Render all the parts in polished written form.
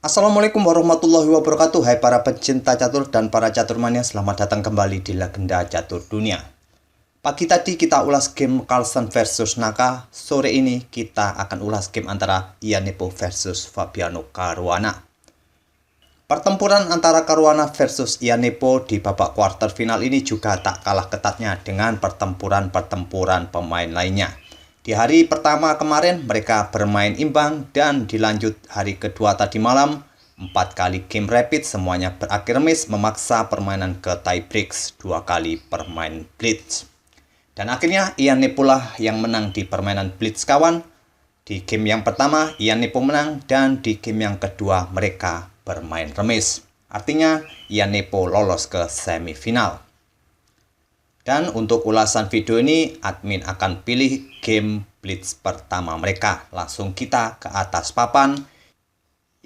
Assalamualaikum warahmatullahi wabarakatuh. Hai para pecinta catur dan para caturmania, selamat datang kembali di Legenda Catur Dunia. Pagi tadi kita ulas game Carlsen versus Naka. Sore ini kita akan ulas game antara Ian Nepomuk versus Fabiano Caruana. Pertempuran antara Caruana versus Ian Nepomuk di babak quarter final ini juga tak kalah ketatnya dengan pertempuran pemain lainnya. Di hari pertama kemarin mereka bermain imbang dan dilanjut hari kedua tadi malam 4 kali game rapid semuanya berakhir remis memaksa permainan ke tie breaks 2 kali permain blitz. Dan akhirnya Ian Nepomuk yang menang di permainan blitz kawan. Di game yang pertama Ian Nepomuk menang dan di game yang kedua mereka bermain remis. Artinya Ian Nepomuk lolos ke semifinal. Dan untuk ulasan video ini, admin akan pilih game blitz pertama mereka. Langsung kita ke atas papan.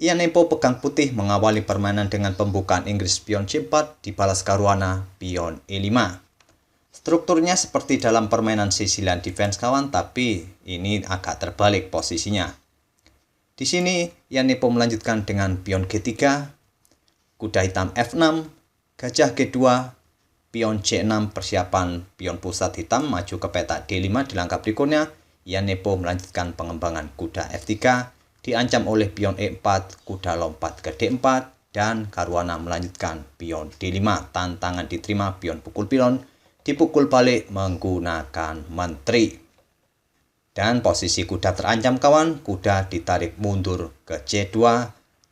Ian Nepomuk pegang putih mengawali permainan dengan pembukaan Inggris pion C4 dibalas Caruana pion E5. Strukturnya seperti dalam permainan Sicilian defense kawan, tapi ini agak terbalik posisinya. Di sini Ian Nepomuk melanjutkan dengan pion G3, kuda hitam F6, gajah G2, pion C6 persiapan pion pusat hitam maju ke peta D5 di langkah berikutnya. Ian Nepomuk melanjutkan pengembangan kuda F3, diancam oleh pion E4, kuda lompat ke D4, dan Caruana melanjutkan pion D5. Tantangan diterima, pion pukul pion dipukul balik menggunakan menteri. Dan posisi kuda terancam kawan, kuda ditarik mundur ke C2,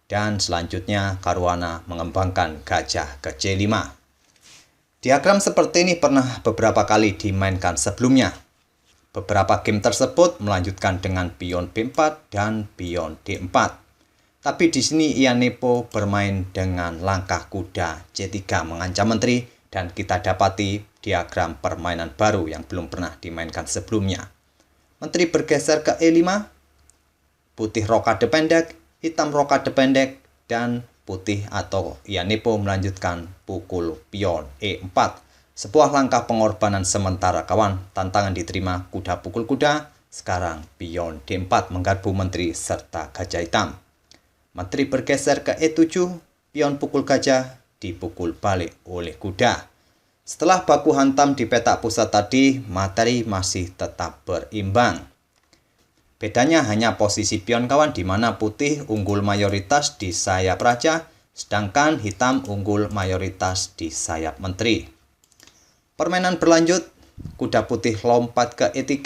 dan selanjutnya Caruana mengembangkan gajah ke C5. Diagram seperti ini pernah beberapa kali dimainkan sebelumnya. Beberapa game tersebut melanjutkan dengan pion B4 dan pion D4. Tapi di sini Ian Nepomuk bermain dengan langkah kuda C3 mengancam menteri, dan kita dapati diagram permainan baru yang belum pernah dimainkan sebelumnya. Menteri bergeser ke E5, putih rokade pendek, hitam rokade pendek, dan putih atau Ian Nepomuk melanjutkan pukul pion E4. Sebuah langkah pengorbanan sementara kawan. Tantangan diterima, kuda pukul kuda. Sekarang pion D4 menggarpu menteri serta gajah hitam. Menteri bergeser ke E7, pion pukul gajah dipukul balik oleh kuda. Setelah baku hantam di petak pusat tadi, materi masih tetap berimbang. Bedanya hanya posisi pion kawan, di mana putih unggul mayoritas di sayap raja, sedangkan hitam unggul mayoritas di sayap menteri. Permainan berlanjut, kuda putih lompat ke E3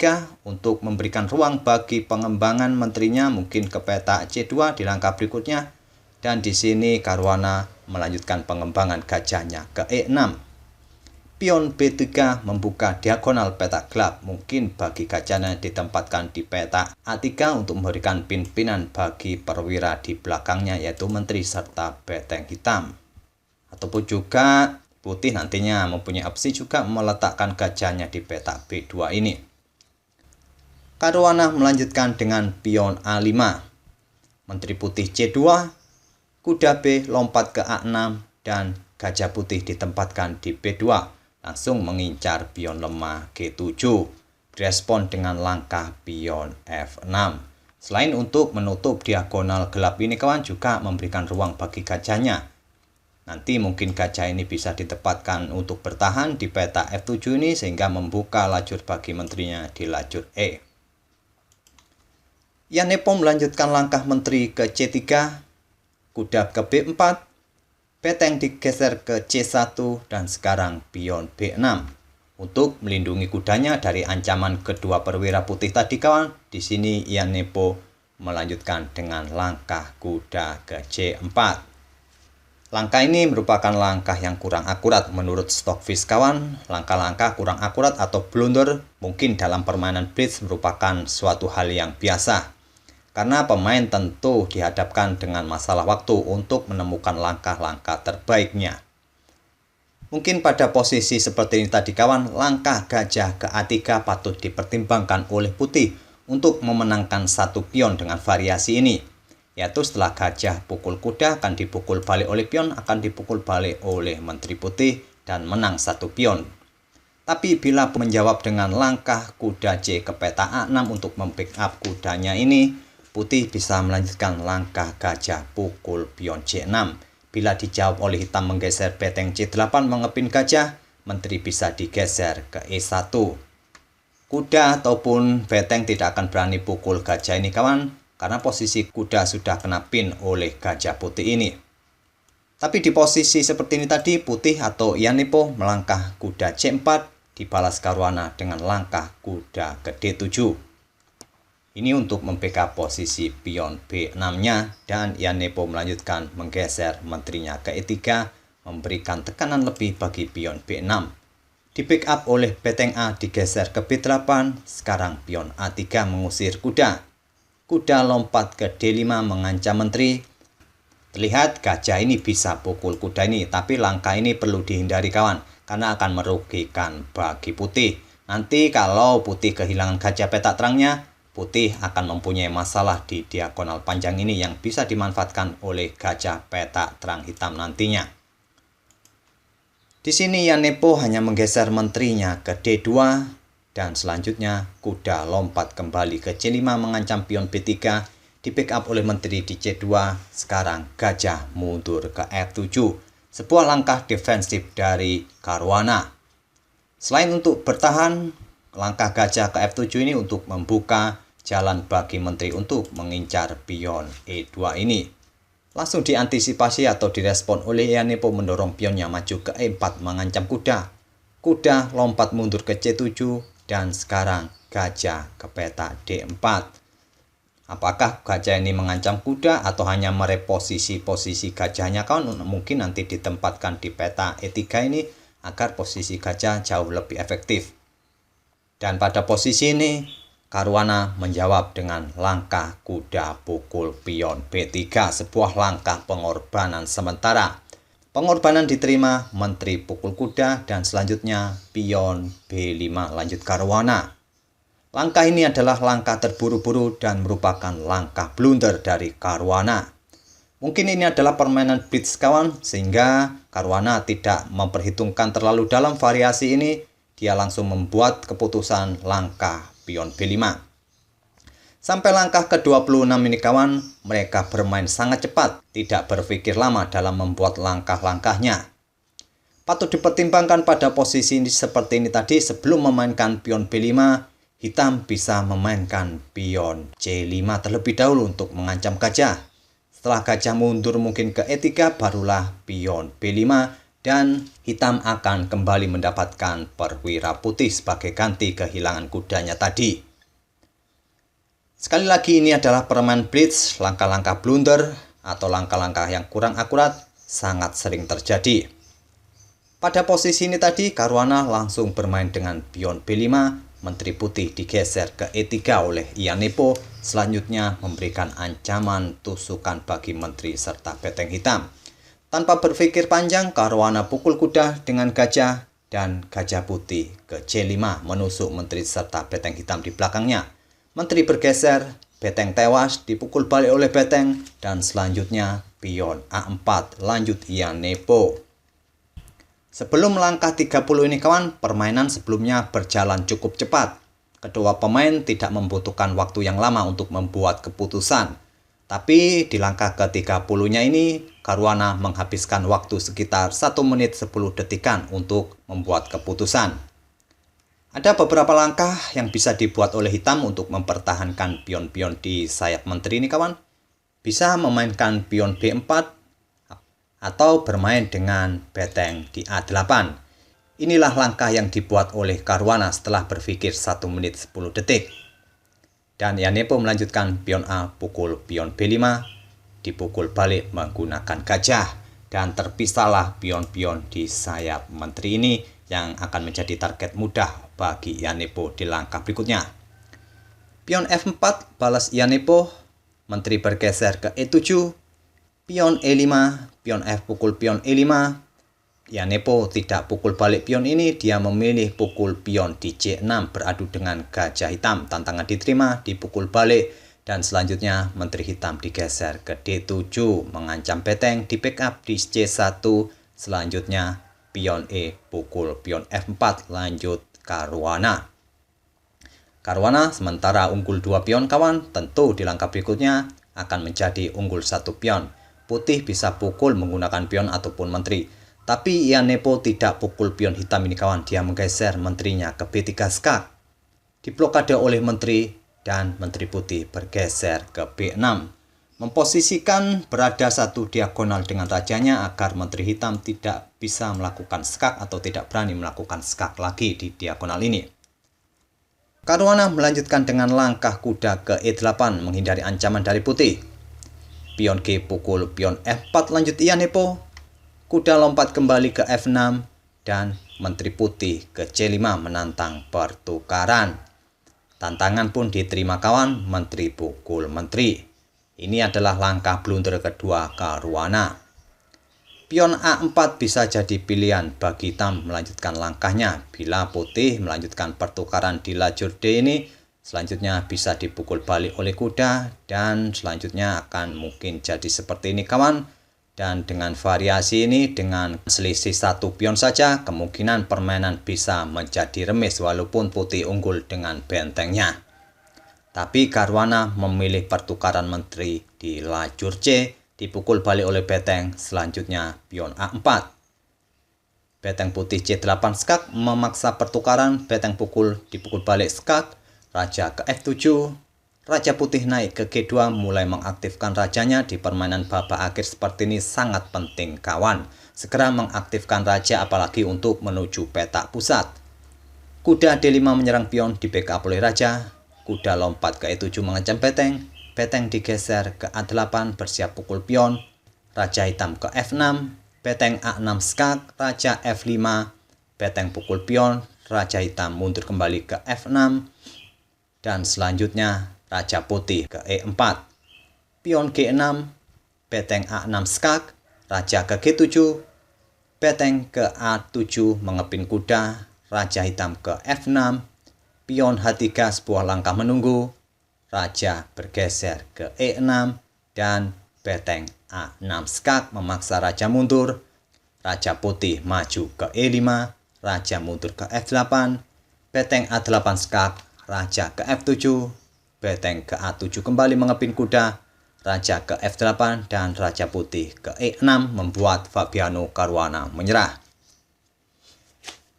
untuk memberikan ruang bagi pengembangan menterinya mungkin ke peta C2 di langkah berikutnya, dan di sini Caruana melanjutkan pengembangan gajahnya ke E6. Pion B3 membuka diagonal peta gelap, mungkin bagi gajahnya ditempatkan di peta A3 untuk memberikan pimpinan bagi perwira di belakangnya yaitu menteri serta beteng hitam. Ataupun juga putih nantinya mempunyai opsi juga meletakkan gajahnya di peta B2 ini. Caruana melanjutkan dengan pion A5. Menteri putih C2, kuda B lompat ke A6 dan gajah putih ditempatkan di B2. Langsung mengincar pion lemah G7, direspon dengan langkah pion F6. Selain untuk menutup diagonal gelap ini kawan, juga memberikan ruang bagi gajahnya. Nanti mungkin gajah ini bisa ditempatkan untuk bertahan di peta F7 ini sehingga membuka lajur bagi menterinya di lajur E. Ian Nepomuk melanjutkan langkah menteri ke C3, kuda ke B4, beteng digeser ke C1 dan sekarang pion B6 untuk melindungi kudanya dari ancaman kedua perwira putih tadi kawan. Di sini Ian Nepomuk melanjutkan dengan langkah kuda ke C4. Langkah ini merupakan langkah yang kurang akurat menurut Stockfish kawan. Langkah-langkah kurang akurat atau blunder mungkin dalam permainan blitz merupakan suatu hal yang biasa. Karena pemain tentu dihadapkan dengan masalah waktu untuk menemukan langkah-langkah terbaiknya. Mungkin pada posisi seperti ini tadi kawan, langkah gajah ke A3 patut dipertimbangkan oleh putih untuk memenangkan satu pion dengan variasi ini. Yaitu setelah gajah pukul kuda akan dipukul balik oleh pion, akan dipukul balik oleh menteri putih dan menang satu pion. Tapi bila menjawab dengan langkah kuda C ke peta A6 untuk membackup kudanya ini, putih bisa melanjutkan langkah gajah pukul pion C6. Bila dijawab oleh hitam menggeser beteng C8 mengepin gajah, menteri bisa digeser ke E1. Kuda ataupun beteng tidak akan berani pukul gajah ini kawan, karena posisi kuda sudah kena pin oleh gajah putih ini. Tapi di posisi seperti ini tadi, putih atau Ianipo melangkah kuda C4, dibalas Caruana dengan langkah kuda ke D7. Ini untuk membackup posisi pion B6-nya, dan Ianipo melanjutkan menggeser menterinya ke E3, memberikan tekanan lebih bagi pion B6. Di backup oleh beteng A digeser ke B8, sekarang pion A3 mengusir kuda. Kuda lompat ke D5 mengancam menteri. Terlihat gajah ini bisa pukul kuda ini, tapi langkah ini perlu dihindari kawan, karena akan merugikan bagi putih. Nanti kalau putih kehilangan gajah petak terangnya, putih akan mempunyai masalah di diagonal panjang ini yang bisa dimanfaatkan oleh gajah petak terang hitam nantinya. Di sini Ianipo hanya menggeser menterinya ke D2, dan selanjutnya kuda lompat kembali ke C5 mengancam pion B3, di backup oleh menteri di C2, sekarang gajah mundur ke F7, sebuah langkah defensif dari Caruana. Selain untuk bertahan, langkah gajah ke F7 ini untuk membuka jalan bagi menteri untuk mengincar pion E2 ini. Langsung diantisipasi atau direspon oleh Ianipo mendorong pionnya maju ke E4 mengancam kuda. Kuda lompat mundur ke C7 dan sekarang gajah ke peta D4. Apakah gajah ini mengancam kuda atau hanya mereposisi posisi gajahnya kawan? Mungkin nanti ditempatkan di peta E3 ini agar posisi gajah jauh lebih efektif. Dan pada posisi ini Caruana menjawab dengan langkah kuda pukul pion B3, sebuah langkah pengorbanan sementara. Pengorbanan diterima, menteri pukul kuda, dan selanjutnya pion B5 lanjut Caruana. Langkah ini adalah langkah terburu-buru dan merupakan langkah blunder dari Caruana. Mungkin ini adalah permainan blitz kawan, sehingga Caruana tidak memperhitungkan terlalu dalam variasi ini. Dia langsung membuat keputusan langkah pion B5. Sampai langkah ke-26 ini kawan, mereka bermain sangat cepat, tidak berpikir lama dalam membuat langkah-langkahnya. Patut dipertimbangkan pada posisi ini seperti ini tadi, sebelum memainkan pion B5, hitam bisa memainkan pion C5 terlebih dahulu untuk mengancam gajah. Setelah gajah mundur mungkin ke E3, barulah pion B5, dan hitam akan kembali mendapatkan perwira putih sebagai ganti kehilangan kudanya tadi. Sekali lagi ini adalah permainan blitz, langkah-langkah blunder atau langkah-langkah yang kurang akurat sangat sering terjadi. Pada posisi ini tadi Caruana langsung bermain dengan pion B5, menteri putih digeser ke E3 oleh Ianipo, selanjutnya memberikan ancaman tusukan bagi menteri serta beteng hitam. Tanpa berpikir panjang, Caruana pukul kuda dengan gajah, dan gajah putih ke C5 menusuk menteri serta beteng hitam di belakangnya. Menteri bergeser, beteng tewas, dipukul balik oleh beteng, dan selanjutnya pion A4 lanjut Ianipo. Sebelum langkah 30 ini kawan, permainan sebelumnya berjalan cukup cepat. Kedua pemain tidak membutuhkan waktu yang lama untuk membuat keputusan. Tapi di langkah ke-30-nya ini, Caruana menghabiskan waktu sekitar 1 menit 10 detikan untuk membuat keputusan. Ada beberapa langkah yang bisa dibuat oleh hitam untuk mempertahankan pion-pion di sayap menteri ini kawan. Bisa memainkan pion B4 atau bermain dengan beteng di A8. Inilah langkah yang dibuat oleh Caruana setelah berpikir 1 menit 10 detik. Dan Ianipo melanjutkan pion A pukul pion B5, dipukul balik menggunakan gajah, dan terpisahlah pion-pion di sayap menteri ini yang akan menjadi target mudah bagi Ianipo di langkah berikutnya. Pion F4 balas Ianipo, menteri bergeser ke E7, pion E5, pion F pukul pion E5. Ianipo tidak pukul balik pion ini, dia memilih pukul pion di C6 beradu dengan gajah hitam. Tantangan diterima, dipukul balik, dan selanjutnya menteri hitam digeser ke D7 mengancam beteng, di backup di C1. Selanjutnya pion E pukul pion F4 lanjut Caruana. Caruana sementara unggul 2 pion kawan, tentu di langkah berikutnya akan menjadi unggul 1 pion. Putih bisa pukul menggunakan pion ataupun menteri. Tapi Ian Nepo tidak pukul pion hitam ini kawan, dia menggeser menterinya ke B3 skak. Diblokade oleh menteri dan menteri putih bergeser ke B6. Memposisikan berada satu diagonal dengan rajanya agar menteri hitam tidak bisa melakukan skak atau tidak berani melakukan skak lagi di diagonal ini. Caruana melanjutkan dengan langkah kuda ke E8 menghindari ancaman dari putih. Pion G pukul pion F4 lanjut Ian Nepo. Kuda lompat kembali ke F6 dan menteri putih ke C5 menantang pertukaran. Tantangan pun diterima kawan, menteri pukul menteri. Ini adalah langkah blunder kedua Caruana. Pion A4 bisa jadi pilihan bagi hitam melanjutkan langkahnya. Bila putih melanjutkan pertukaran di lajur D ini, selanjutnya bisa dipukul balik oleh kuda dan selanjutnya akan mungkin jadi seperti ini kawan. Dan dengan variasi ini, dengan selisih 1 pion saja, kemungkinan permainan bisa menjadi remis walaupun putih unggul dengan bentengnya. Tapi Caruana memilih pertukaran menteri di lajur C, dipukul balik oleh beteng, selanjutnya pion A4. Beteng putih C8 skak memaksa pertukaran, beteng dipukul balik skak, raja ke F7, raja putih naik ke G2 mulai mengaktifkan rajanya di permainan babak akhir seperti ini sangat penting kawan. Segera mengaktifkan raja apalagi untuk menuju petak pusat. Kuda D5 menyerang pion di backup oleh raja, kuda lompat ke E7 mengancam beteng. Beteng digeser ke A8 bersiap pukul pion, raja hitam ke F6, beteng A6 skak, raja F5, beteng pukul pion, raja hitam mundur kembali ke F6, dan selanjutnya raja putih ke E4. Pion G6, beteng A6 skak, raja ke G7, beteng ke A7 mengepin kuda, raja hitam ke F6, pion H3 sebuah langkah menunggu, raja bergeser ke E6 dan beteng A6 skak memaksa raja mundur. Raja putih maju ke E5, raja mundur ke F8, beteng A8 skak, raja ke F7, beteng ke A7 kembali mengepin kuda, raja ke F8 dan raja putih ke E6 membuat Fabiano Caruana menyerah.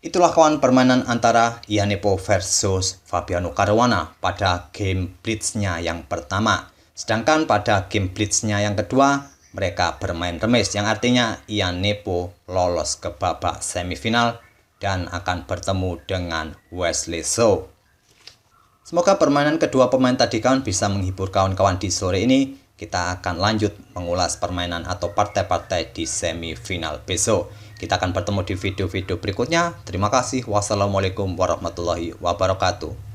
Itulah kawan permainan antara Ian Nepo versus Fabiano Caruana pada game blitznya yang pertama. Sedangkan pada game blitznya yang kedua, mereka bermain remis yang artinya Ian Nepo lolos ke babak semifinal dan akan bertemu dengan Wesley So. Semoga permainan kedua pemain tadi kawan bisa menghibur kawan-kawan di sore ini. Kita akan lanjut mengulas permainan atau partai-partai di semifinal besok. Kita akan bertemu di video-video berikutnya. Terima kasih. Wassalamualaikum warahmatullahi wabarakatuh.